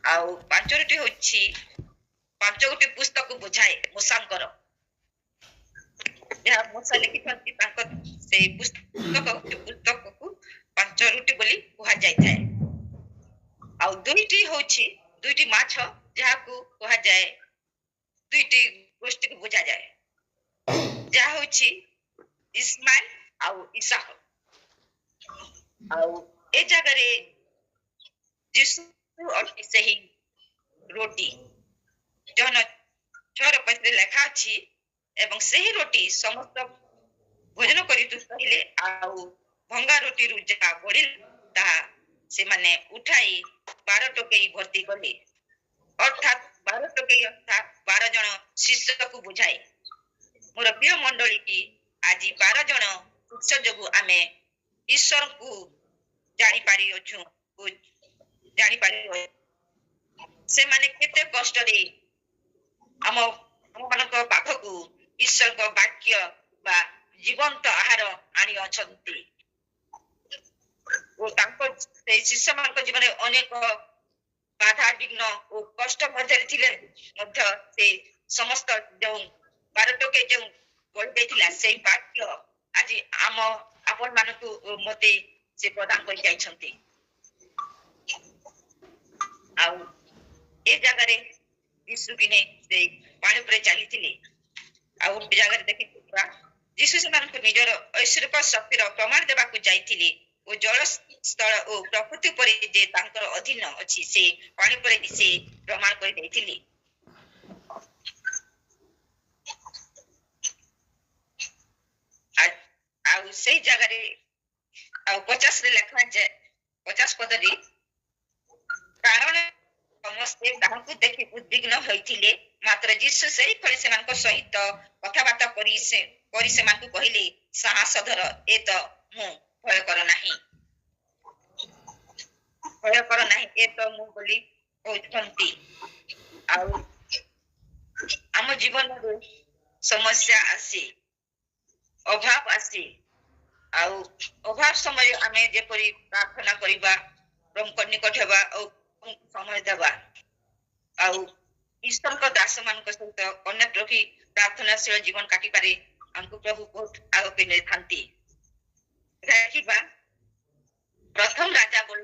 ଆଉ ପାଞ୍ଚଟି ହେଉଛି ପାଞ୍ଚ ଗୋଟି ପୁସ୍ତକ ବୁଝାଏ ମୂଷାଙ୍କର, ଯାହା ମୂଷା ଲେଖିଛନ୍ତି ତାଙ୍କ ସେଇ ପୁସ୍ତକକୁ ପାଞ୍ଚ ରୁଟି ବୋଲି କୁହାଯାଇଥାଏ। ଆଉ ଦୁଇଟି ହେଉଛି ଦୁଇଟି ମାଛ, ଯାହାକୁ କୁହାଯାଏ ଦୁଇଟି ଗୋଷ୍ଠୀକୁ ବୁଝାଯାଏ, ଯାହା ହେଉଛି ଇସ୍ମାଇଲ ଆଉ ଇସାକ। ଆଉ ଏ ଜାଗାରେ ଯୀଶୁ ଅଟନ୍ତି ସେହି ରୋଟି, ଜହନ 6:35 ଲେଖା ଅଛି, ଏବଂ ସେହି ରୋଟି ସମସ୍ତ ଭୋଜନ କରି କହିଲେ, ଆଉ ଭଙ୍ଗା ରୋଟିରୁ ଯାହା ବଳିଲା ତାହା ସେମାନେ ଉଠାଇ 12 ଟୋକେଇ ଭର୍ତ୍ତି କଲେ, ଅର୍ଥାତ୍ 12 ଟୋକେଇ ଅର୍ଥାତ୍ 12 ଜଣ ଶିଷ୍ୟକୁ ବୁଝାଏ। ମୋର ପ୍ରିୟ ମଣ୍ଡଳୀ କି ଆଜି 12 ଜଣ ଶିଷ୍ୟ ଯୋଗୁ ଆମେ ଈଶ୍ୱରଙ୍କୁ ଜାଣିପାରିଅଛୁ, ସେମାନେ କେତେ କଷ୍ଟରେ ଆମମାନଙ୍କ ପାଖକୁ ଈଶ୍ୱରଙ୍କ ବାକ୍ୟ ବା ଜୀବନ୍ତ ଆହାର ଆଣି ଅଛନ୍ତି, ଓ ତାଙ୍କ ସେଇ ଶିଷ୍ୟମାନଙ୍କ ଜୀବନରେ ଅନେକ ବାଧା ବିଘ୍ନ ଓ କଷ୍ଟ ମଧ୍ୟରେ ଥିଲେ ମଧ୍ୟ ସେ ସମସ୍ତ ଯେଉଁ 12 ଟୋକେଇ ଯେଉଁ ବଳିଯାଇଥିଲା ସେଇ ବାକ୍ୟ ଆଜି ଆପଣ ମାନଙ୍କୁ ମତେ ସେ ପ୍ରଦାନ କରି ଯାଇଛନ୍ତି। ଆଉ ଏ ଜାଗାରେ ଯୀଶୁ ଦିନେ ସେଇ ପାଣି ଉପରେ ଚାଲିଥିଲେ, ଆଉ ଗୋଟେ ଜାଗାରେ ଦେଖିଥିବା ଯୀଶୁ ସେମାନଙ୍କୁ ନିଜର ଐଶ୍ୱରିକ ଶକ୍ତିର ପ୍ରମାଣ ଦେବାକୁ ଯାଇଥିଲେ, ଓ ଜଳ ସ୍ଥଳ ଓ ପ୍ରକୃତି ଉପରେ ଯେ ତାଙ୍କର ଅଧୀନ ଅଛି ସେ ପାଣି ଉପରେ ସେ ପ୍ରମାଣ କରି ଦେଇଥିଲେ। ଆଉ ସେଇ ଜାଗାରେ ଆଉ 50 ଲେଖା 50 ପଦରେ, କାରଣ ସମସ୍ତେ ତାହାଙ୍କୁ ଦେଖି ଉଦ୍ବିଗ୍ନ ହୋଇଥିଲେ, ମାତ୍ର ଯୀଶୁ ସେହି ଫଳେ ସେମାନଙ୍କ ସହିତ କଥାବାର୍ତ୍ତା କରି ସେମାନଙ୍କୁ କହିଲେ, ସାହସ ଧର, ଏ ତ ମୁଁ, ଭୟ କର ନାହିଁ, ଏ ତ ମୁଁ ବୋଲି କହୁଛନ୍ତି। ଆଉ ଆମ ଜୀବନରେ ସମସ୍ୟା ଆସେ, ଅଭାବ ଆସେ, ଆଉ ଅଭାବ ସମୟରେ ଆମେ ଯେପରି ପ୍ରାର୍ଥନା କରିବା, ପ୍ରଭୁଙ୍କ ନିକଟ ହେବା ଓ ସମୟ ଦେବା, ଆଉ ଈଶ୍ୱରଙ୍କ ଦାସ ମାନଙ୍କ ସହିତ କନେକ୍ଟ ରଖି ପ୍ରାର୍ଥନାଶୀଳ ଜୀବନ କାଟିପାରେ ଆମକୁ ପ୍ରଭୁ ବହୁତ ଆଗକୁ ନେଇଥାନ୍ତି। ଦେଖିବା ପ୍ରଥମ ରାଜା ବଳି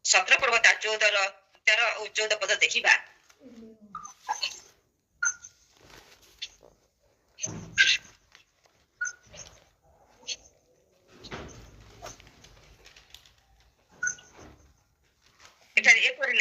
17 ପର୍ବ 13 ଓ 14 ପଦ ଦେଖିବା। ଏଠାରେ ଏପରି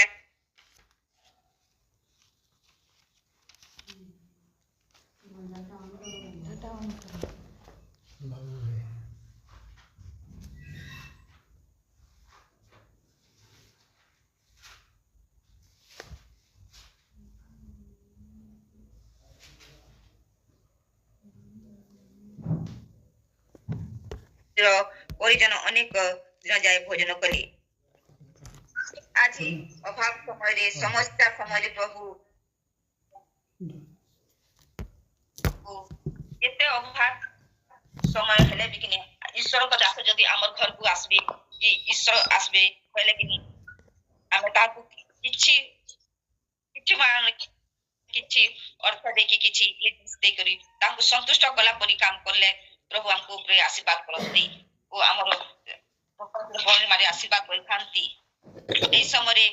ପରିଜନ ଅନେକ ଦିନ ଯାଏ ଭୋଜନ କଲେ। ଆଜି ଅଭାବ ସମୟରେ, ସମସ୍ୟା ସମୟରେ ପ୍ରଭୁ କେତେ ଅଭାବ ସମୟ ହେଲେ ବି କିନି ଈଶ୍ୱରଙ୍କ ଦାସ ଯଦି ଆମର ଘରକୁ ଆସିବେ, କି ଈଶ୍ୱର ଆସିବେ କହିଲେ କିନି ଆମେ ତାହାକୁ କିଛି ଅର୍ଥ ଦେଇକି କିଛି ଦେଇକରି ତାଙ୍କୁ ସନ୍ତୁଷ୍ଟ କଲା ପରି କାମ କଲେ ପ୍ରଭୁ ଆମକୁ ଉପରେ ଆଶୀର୍ବାଦ କରନ୍ତି ଓ ଆମର ପରିମାଣରେ ଆଶୀର୍ବାଦ କରିଥାନ୍ତି। এই ସମୟରେ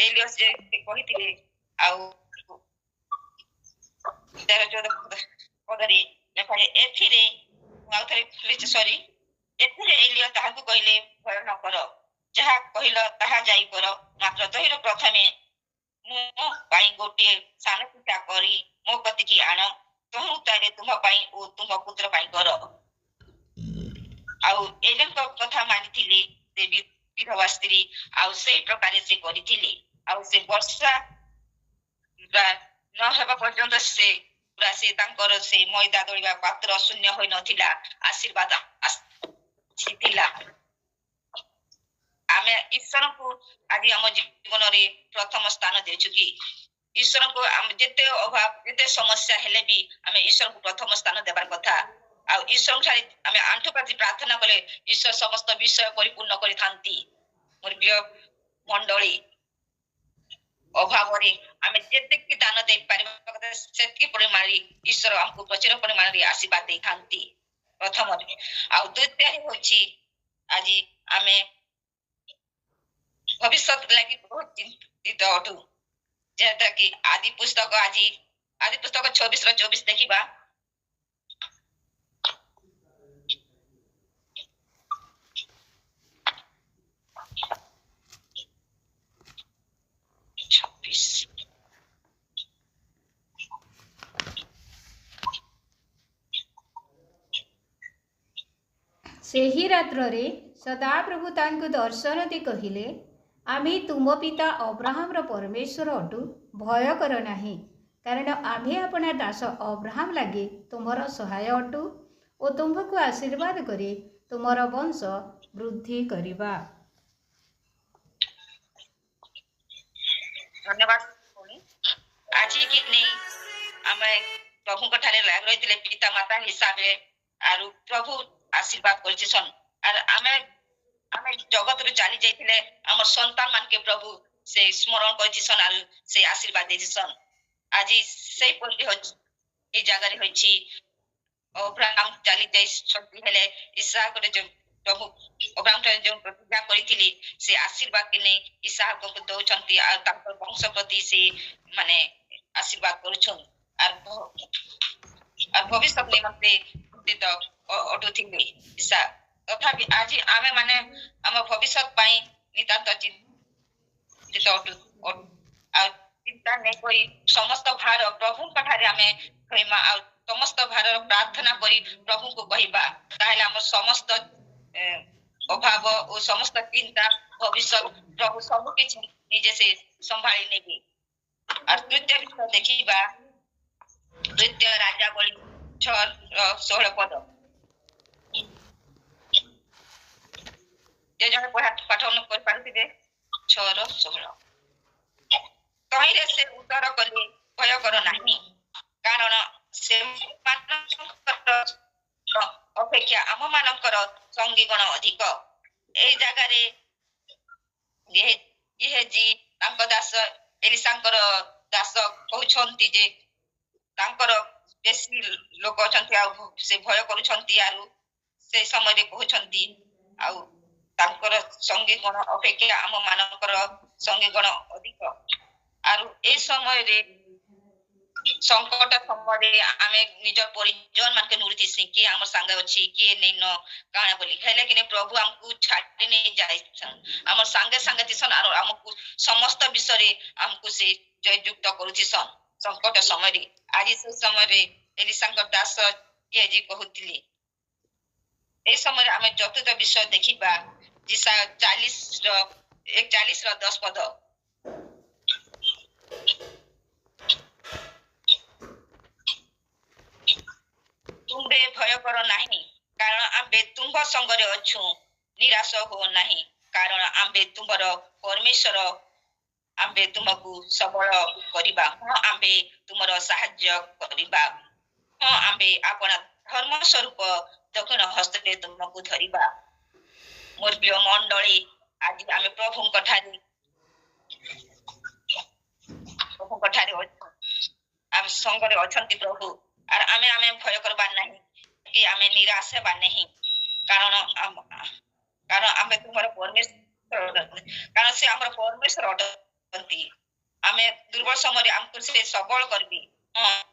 ଏଲିୟସ୍ ଯେ କହିଥିଲେ, ଆଉ 13-14 ପଦରେ ଲେଖାଯାଏ, ଏଥିରେ ଏଲିୟ ତାହାକୁ କହିଲେ, ଭୟ ନ କର, ଯାହା କହିଲ ତାହା ଯାଇ କର, ମାତ୍ର ତହିଁର ପ୍ରଥମେ ମୋ ପାଇଁ ଗୋଟିଏ ସାନ ପିଠା କରି ମୋ କତିକି ଆଣ, ତହୁଁ ତାରେ ତୁମ ପାଇଁ ଓ ତୁମ ପୁତ୍ର ପାଇଁ କର। ଆଉ ଏଲିୟଙ୍କ କଥା ମାନିଥିଲେ ସେ ବିଧବା ସ୍ତ୍ରୀ, ଆଉ ସେଇ ପ୍ରକାରେ ସେ କରିଥିଲେ। ଆଉ ସେ ବର୍ଷା ନ ହେବା ପର୍ଯ୍ୟନ୍ତ ସେ ତାଙ୍କର ସେ ମଇଦା ଦଳିବା ପାତ୍ର ଶୂନ୍ୟ ହୋଇ ନଥିଲା, ଆଶୀର୍ବାଦ ଆସିଥିଲା। ଆମେ ଈଶ୍ୱରଙ୍କୁ ଆଜି ଆମ ଜୀବନରେ ପ୍ରଥମ ସ୍ଥାନ ଦେଇଛୁ କି? ଈଶ୍ୱରଙ୍କୁ ଯେତେ ଅଭାବ ଯେତେ ସମସ୍ୟା ହେଲେ ବି ଆମେ ଈଶ୍ୱରଙ୍କୁ ପ୍ରଥମ ସ୍ଥାନ ଦେବାର କଥା। ଆଉ ଈଶ୍ୱରଙ୍କ ଠାରେ ଆମେ ଆଣ୍ଠୁ ପାତି ପ୍ରାର୍ଥନା କଲେ ଈଶ୍ୱର ସମସ୍ତ ବିଷୟ ପରିପୂର୍ଣ୍ଣ କରିଥାନ୍ତି। मोर प्रिय मंडली अभाव आम जितकी दान दे पार से परिमाण ईश्वर आमको प्रचुर परिमाण आशीर्वाद दे था प्रथम द्वितीय हूँ आज आम भविष्य लगी बहुत चिंतित अटू जेटा कि आदि पुस्तक 26 देखा 26 ସେହି ରାତ୍ରରେ ସଦାପ୍ରଭୁ ତାଙ୍କୁ ଦର୍ଶନ ଦେଇ କହିଲେ, ଆମେ ତୁମ ପିତା ଅବ୍ରାହମର ପରମେଶ୍ୱର ଅଟୁ, ଭୟ କର ନାହିଁ, କାରଣ ଆମେ ଆପଣା ଦାସ ଅବ୍ରାହମ ଲାଗି ତୁମର ସହାୟ ଅଟୁ ଓ ତୁମକୁ ଆଶୀର୍ବାଦ କରି ତୁମର ବଂଶ ବୃଦ୍ଧି କରିବା। धन्यवाद। आज कि नहीं आम प्रभु ठारे लाग रही पिता माता हिसाब से प्रभु आशीर्वाद करछन आर आमे जगत रे चली जाइथिले हमर संतान मान के प्रभु से स्मरण करछन आर से आशीर्वाद देछन। आज से पल्ली हो ए जगह रे होछि अब्राहम चली जाई शक्ति हेले इसहाक रे जो प्रभु अब्राहम ठारे जो प्रतिज्ञा करिथिली से आशीर्वाद के नहीं इसहाक को दउछंती आर ताकर वंश प्रति से माने आशीर्वाद करछन आर भविष्य निमंते तो अटुथिले इसा तथापि आज आमे माने हम भविष्य पाई नितांत चिंतित अटु आ चिंता नहीं कोई समस्त भार प्रभु कठारे आमे कहिमा आ समस्त भार प्रार्थना करी प्रभु को कहिबा ताहेले हम समस्त अभाव और समस्त चिंता भविष्य प्रभु सब किछ निजे से संभाली नेबे। और तृतीय विषय देखिबा तृतीय राजा बलि 6:16 पद जे जने पाठन कर पारुथिबे 6:16 कहिरे से उत्तर कले भय कर नाही कारण से अपेक्षा आम मानकर संगी गण अधिक ए जगह रे ये जी तांको दास एलिसांकर दास कहउछंती जे तांकर बेसी लोक अछंती आ से भय करूछंती आरु से समय रे कहउछंती आ तांकर संगी गण अपेक्षा आम मानकर संगी गण अधिक आरु ए समय रे संकट समय आमे निज परिजन मान के नुरती से कि हमर संग अछि कि नै न काना बोली हेले कि प्रभु हमकु छाडी नै जाय हमर संगे संगे दिसन आरो हमकु समस्त विषय रे हमकु से जययुक्त करूथिसन संकट समय रे आज से समय रे एलिसांकर दास ये जी कहउतिले ए समय रे आमे चतुर्थ विषय देखिबा जिसा 41 र 10 पद तुम्बे भय कर नाही कारण आम्बे तुम्भ संगरे अछु निराश हो नाही कारण आम्बे तुमर परमेश्वर आम्बे तुमको सबल करिबा हां आम्बे तुमर सहाय्य करिबा हां आम्बे आपन धर्म स्वरूप दक्षिण हस्ते तुमको धरिबा। मोर प्रिय मंडली आज आमे प्रभु कठारी आम संगरे अछंती प्रभु आर आमे भय करबा नहीं कि आमे निराश हेबा नहीं कारण आमे तुमर परमेश्वर कारण से हमर परमेश्वर अटंती आमे दुर्बल समय हमको से सबल करबी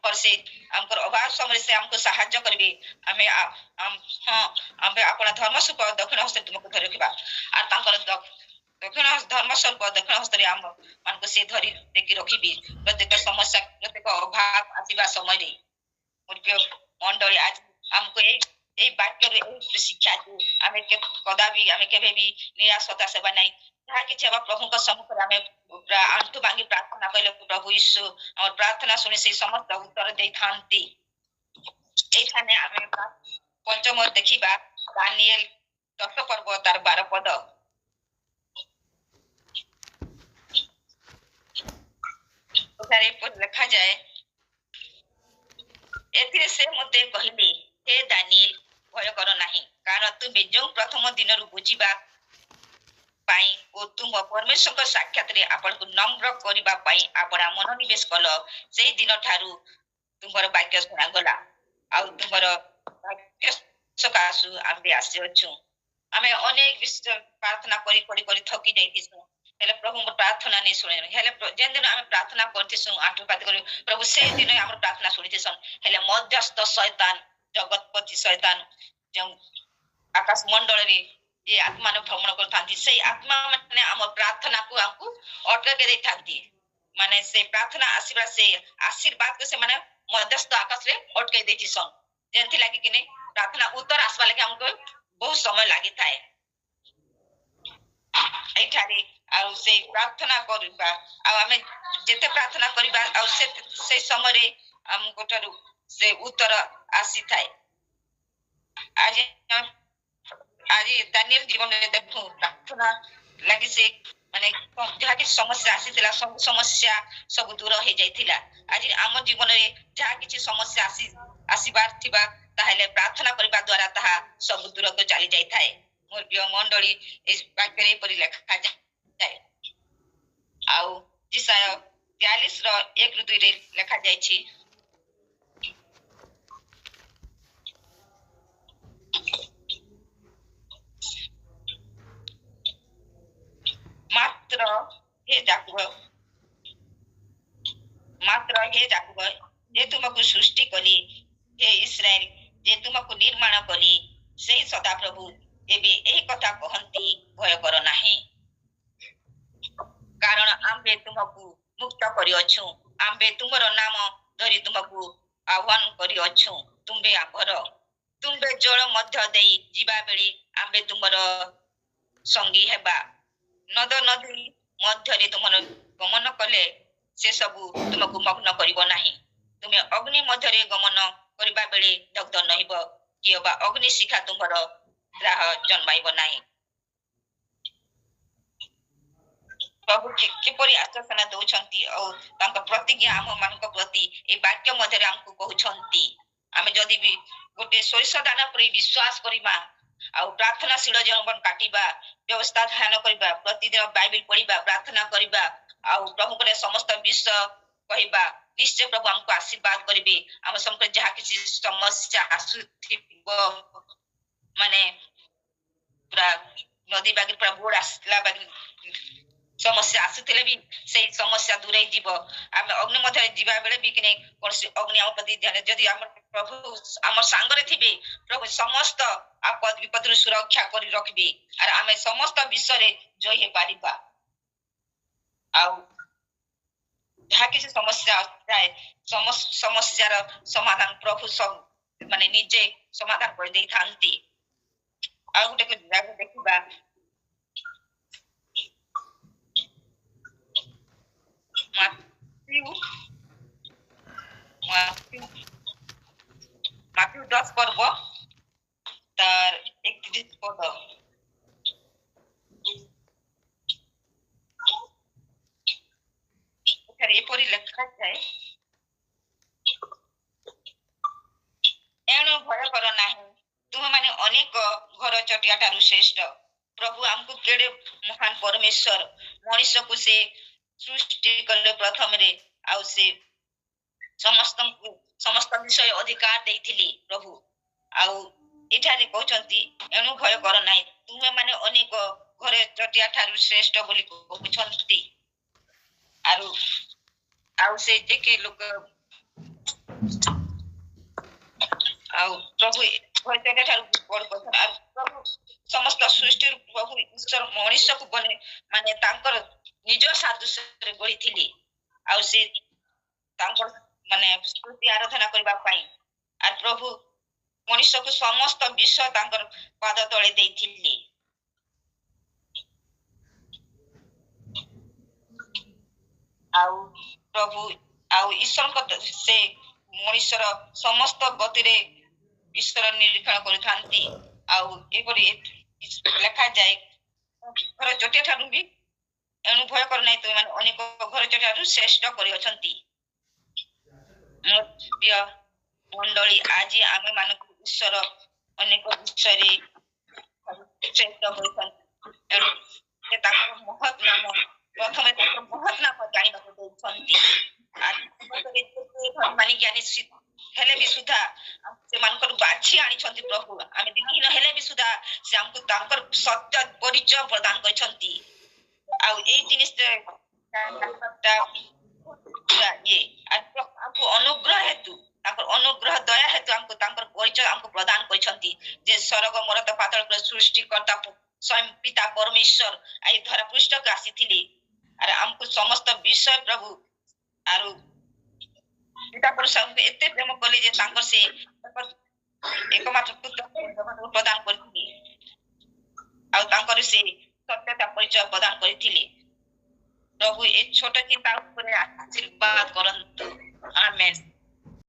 पर से हमकर अभाव समय से हमको सहाय्य करबी आमे आमे अपना धर्म सुख दक्षिण हस्ते तुमको धरि रखिबा आर तांकर दक्षिण धर्म स्वरूप दक्षिण हस्ते हम मानको से धरि देखि रखिबी प्रत्येक समस्या प्रत्येक अभाव आसीबा समय रे मोर मंडली आज हमको ए वाक्य रे शिक्षा दे आमे के कदाबी आमे केबे भी निराश होता सेबा नहीं जहाँ कि सेवा प्रभु का सम्मुख आमे आंटू भांगी प्रार्थना कइले प्रभु यीशु और प्रार्थना सुनि से समस्त उत्तर दे थांती एखाने आमे पंचम देखिबा दानिएल 10 पर्व तार 12 पद उठारे पर लिखा जाए एथिरे से मते कहिबे हे दानिएल भय कर नाही कारण तुमे जो प्रथम दिन रु बुझिबा ପାଇଁ ଓ ତୁମ ପରମେଶ୍ୱରଙ୍କ ସାକ୍ଷାତରେ ଆପଣଙ୍କୁ ନମ୍ର କରିବା ପାଇଁ ଆପଣ ମନୋନିବେଶ କଲ। ସେଇ ଦିନ ଠାରୁ ତୁମର ବାକ୍ୟ ଶୁଣାଗଲା ଆଉ ତୁମର ବାକ୍ୟ ସକାଶୁ ଆମେ ଆସିଅଛୁ। ଆମେ ଅନେକ ବିଷୟ ପ୍ରାର୍ଥନା କରି କରି କରି ଥକି ଯାଇଥିସୁଁ, ହେଲେ ପ୍ରଭୁଙ୍କ ପ୍ରାର୍ଥନା ନେଇ ଶୁଣେ। ହେଲେ ଯେନ୍ ଦିନ ଆମେ ପ୍ରାର୍ଥନା କରିଥିସୁଁ ଆଣ୍ଠୁପାତି କରି ପ୍ରଭୁ ସେ ଦିନ ଆମର ପ୍ରାର୍ଥନା ଶୁଣିଥିସନ୍। ହେଲେ ମଧ୍ୟସ୍ଥ ଶୈତାନ, ଜଗତପତି ଶୈତାନ ଯେଉଁ ଆକାଶ ମଣ୍ଡଳରେ ଯେ ଆତ୍ମାନେ ଭ୍ରମଣ କରିଥାନ୍ତି, ସେଇ ଆତ୍ମା ମାନେ ଆମ ପ୍ରାର୍ଥନାକୁ ଆମକୁ ଅଟକେଇ ଦେଇଥାନ୍ତି। ମାନେ ସେ ପ୍ରାର୍ଥନା ଆସିବା ସେ ଆଶୀର୍ବାଦକୁ ସେମାନେ ମଧ୍ୟସ୍ଥ ଆକାଶରେ ଅଟକେଇ ଦେଇଥିସନ୍, ଯେମିତି ଲାଗି କିନି ପ୍ରାର୍ଥନା ଉତ୍ତର ଆସିବା ଲାଗି ଆମକୁ ବହୁତ ସମୟ ଲାଗିଥାଏ। ଏଇଠାରେ ଆଉ ସେଇ ପ୍ରାର୍ଥନା କରିବା ଆଉ ଆମେ ଯେତେ ପ୍ରାର୍ଥନା କରିବା ଆଉ ସେଇ ସମୟରେ ଆମଙ୍କ ଠାରୁ ସେ ଉତ୍ତର ଆସିଥାଏ। ଆଜି ଆଜି ଦାନିଏଲ ଜୀବନରେ ଦେଖୁ ପ୍ରାର୍ଥନା ଲାଗି ସେ ମାନେ ଯାହା କିଛି ସମସ୍ୟା ଆସିଥିଲା ସବୁ ସମସ୍ୟା ସବୁ ଦୂର ହେଇଯାଇଥିଲା। ଆଜି ଆମ ଜୀବନରେ ଯାହା କିଛି ସମସ୍ୟା ଆସିବାର ଥିବା ତାହେଲେ ପ୍ରାର୍ଥନା କରିବା ଦ୍ୱାରା ତାହା ସବୁ ଦୂରକୁ ଚାଲି ଯାଇଥାଏ। ମୋର ପ୍ରିୟ ମଣ୍ଡଳୀ, ଏ ବାକ୍ୟରେ ଏପରି ଲେଖାଯାଏ। ଆଉ ଇସାୟ 42:1-2 ଲେଖାଯାଇଛି, ମାତ୍ର ହେ ଯାକୁବ, ଯେ ତୁମକୁ ସୃଷ୍ଟି କଲି, ହେ ଇସ୍ରାଏଲ, ଯେ ତୁମକୁ ନିର୍ମାଣ କଲି, ସେହି ସଦାପ୍ରଭୁ ଏବେ ଏହି କଥା କହନ୍ତି, ଭୟ କର ନାହିଁ। କାରଣ ଆମ୍ଭେ ତୁମକୁ ମୁକ୍ତ କରିଅଛୁ, ଆମ୍ଭେ ତୁମର ନାମ ଧରି ତୁମକୁ ଆହ୍ୱାନ କରିଅଛୁ। ତୁମ୍ଭେ ଆମ୍ଭର, ତୁମ୍ଭେ ଜଳ ମଧ୍ୟ ଦେଇ ଯିବା ବେଳେ ଆମ୍ଭେ ତୁମର ସଙ୍ଗୀ ହେବା। ନଦ ନଦୀ ମଧ୍ୟରେ ତୁମର ଗମନ କଲେ ସେ ସବୁ ତୁମକୁ ମଗ୍ନ କରିବ ନାହିଁ। ତୁମେ ଅଗ୍ନି ମଧ୍ୟରେ ଗମନ କରିବା ବେଳେ ଦଗ୍ଧ ନହିବ, କିଏ ବା ଅଗ୍ନି ଶିଖା ତୁମର ଦାହ ଜନ୍ମାଇବ ନାହିଁ। ପ୍ରଭୁ କିପରି ଆଶ୍ୱାସନା ଦଉଛନ୍ତି ଆଉ ତାଙ୍କ ପ୍ରତିଜ୍ଞା ଆମ ମାନଙ୍କ ପ୍ରତି এই ବାକ୍ୟ ମଧ୍ୟରେ ଆମକୁ କହୁଛନ୍ତି। ଆମେ ଯଦି ବି ଗୋଟେ ସୋରିଷ ଦାନା ପରି ବିଶ୍ୱାସ କରିବା ଆଉ ପ୍ରାର୍ଥନାଶୀଳ ଜୀବନ କାଟିବା, ବ୍ୟବସ୍ଥା ଧ୍ୟାନ କରିବା, ପ୍ରତିଦିନ ବାଇବେଲ ପଢିବା, ପ୍ରାର୍ଥନା କରିବା ଆଉ ପ୍ରଭୁଙ୍କର ସମସ୍ତ ବିଷୟ କହିବା, ନିଶ୍ଚୟ ପ୍ରଭୁ ଆମକୁ ଆଶୀର୍ବାଦ କରିବେ। ଆମ ସମ୍ପର୍କ ଯାହା କିଛି ସମସ୍ୟା ଆସୁଥିବ, ମାନେ ପୁରା ନଦୀ ବାଗି ପୁରା ବୋର୍ଡ ଆସିଲା ବାଗି ସମସ୍ୟା ଆସୁଥିଲେ ବି ସେଇ ସମସ୍ୟା ଦୂରେଇ ଯିବ। ଆମେ ଅଗ୍ନି ମଧ୍ୟରେ ଯିବା ବେଳେ ବି କିନି କୌଣସି ଅଗ୍ନି ଆମ ପ୍ରତି ଯଦି ଆମ ପ୍ରଭୁ ଆମ ସାଙ୍ଗରେ ଥିବେ, ପ୍ରଭୁ ସମସ୍ତ ଆପଦ ବିପଦରୁ ସୁରକ୍ଷା କରି ରଖିବେ ଆର ଆମେ ସମସ୍ତ ବିଷୟରେ ଜୟ ହେଇପାରିବା। ଆଉ ଯାହା କିଛି ସମସ୍ୟା ଥାଏ ସମସ୍ୟାର ସମାଧାନ ପ୍ରଭୁ ସବୁ ମାନେ ନିଜେ ସମାଧାନ କରିଦେଇଥାନ୍ତି। ଆଉ ଗୋଟେ ଦେଖିବା, ମାଥ୍ୟୁ 10 ପର୍ବ ତାর 31 পদ। এখানে এপরি লেখা যায়, ଏଣୁ ଭୟ କର ନାହିଁ, ତୁମେମାନେ ଅନେକ ଘର ଚଟିଆ ଠାରୁ ଶ୍ରେଷ୍ଠ। ପ୍ରଭୁ ଆମକୁ କେଡ଼େ ମହାନ ପରମେଶ୍ୱର, ମଣିଷକୁ ସେ ସୃଷ୍ଟି କଲେ ପ୍ରଥମରେ ଆଉ ସେ ସମସ୍ତ ବିଷୟ ଅଧିକାର ଦେଇଥିଲେ ପ୍ରଭୁ। ଆଉ ଏଠାରେ କହୁଛନ୍ତି ଏଣୁ ଭୟ କର ନାହିଁ, ତୁମେମାନେ ଅନେକ ଘରେ ଚଟିଆ ଠାରୁ ଶ୍ରେଷ୍ଠ ବୋଲି କହୁଛନ୍ତି। ଆଉ ସେ ଯେ ଲୋକ ଆଉ ପ୍ରଭୁ ଭୟ ଠାରୁ ବଡ଼ କଥା। ଆଉ ପ୍ରଭୁ ସମସ୍ତ ସୃଷ୍ଟିରୁ ପ୍ରଭୁ ଈଶ୍ୱର ମଣିଷକୁ ବନେ ମାନେ ତାଙ୍କର ନିଜ ସାଦୃଶ୍ୟରେ ଗଢ଼ିଥିଲେ ଆଉ ସେ ତାଙ୍କର ମାନେ ସ୍ତୁତି ଆରାଧନା କରିବା ପାଇଁ। ଆଉ ପ୍ରଭୁ ମଣିଷକୁ ସମସ୍ତ ବିଷୟ ତାଙ୍କର ପାଦ ତଳେ ଦେଇଥିଲେ। ଆଉ ପ୍ରଭୁ ଆଉ ଈଶ୍ୱରଙ୍କ ସେ ମଣିଷର ସମସ୍ତ ଗତିରେ ଈଶ୍ୱର ନିରୀକ୍ଷଣ କରିଥାନ୍ତି। ଆଉ ଏପରି ଲେଖାଯାଏ, ଘର ଚଟିଆ ଠାରୁ ବି ଏଣୁ ଭୟ କର ନାହିଁ, ତୁମେମାନେ ଅନେକ ଘର ଚଟିଆ ଠାରୁ ଶ୍ରେଷ୍ଠ କରିଅଛନ୍ତି। ପ୍ରିୟ ମଣ୍ଡଳୀ, ଆଜି ଆମେ ମାନଙ୍କୁ ଈଶ୍ୱର ଅନେକ ବିଷୟରେ ଶ୍ରେଷ୍ଠ ହୋଇଥାନ୍ତି। ସେ ତାଙ୍କର ମହତ୍ ନାମ ପ୍ରଥମେ ତାଙ୍କର ମହତ୍ ନାମ ଜାଣିବାକୁ ଦେଉଛନ୍ତି। ମାନେ ଜ୍ଞାନୀ ହେଲେ ବି ସୁଦ୍ଧା ସେମାନଙ୍କର ବାଛି ଆଣିଛନ୍ତି ପ୍ରଭୁ। ଆମେ ଦିନହୀନ ହେଲେ ବି ସୁଦ୍ଧା ସେ ଆମକୁ ତାଙ୍କର ସତ୍ୟ ପରିଚୟ ପ୍ରଦାନ କରିଛନ୍ତି। ଆଉ ଏଇ ଜିନିଷ ଆମକୁ ଅନୁଗ୍ରହ ହେତୁ ତାଙ୍କର ଅନୁଗ୍ରହ ଦୟା ହେତୁ ଆମକୁ ତାଙ୍କର ପରିଚୟ ଆମକୁ ପ୍ରଦାନ କରିଛନ୍ତି ଯେ ସ୍ୱର୍ଗ ମରତ ପାତାଳ ସୃଷ୍ଟିକର୍ତ୍ତା ସ୍ୱୟଂ ପିତା ପରମେଶ୍ୱର ଏଇ ଧରା ପୃଷ୍ଠକୁ ଆସିଥିଲେ। ଆରେ ଆମକୁ ସମସ୍ତ ବିଷୟ ପ୍ରଭୁ ଆରୁ ପିତା ପରମେଶ୍ୱରଙ୍କୁ ଏତେ ପ୍ରେମ କଲେ ଯେ ତାଙ୍କର ସେ एकमात्र पुत्र प्रदान करथिले ଆଉ ତାଙ୍କର ସେ ସତ୍ୟତା ପରିଚୟ ପ୍ରଦାନ କରିଥିଲେ। ପ୍ରଭୁ ଏ ଛୋଟ ଚିନ୍ତା ଉପରେ ଆଶୀର୍ବାଦ କରନ୍ତୁ। ଆମେନ୍।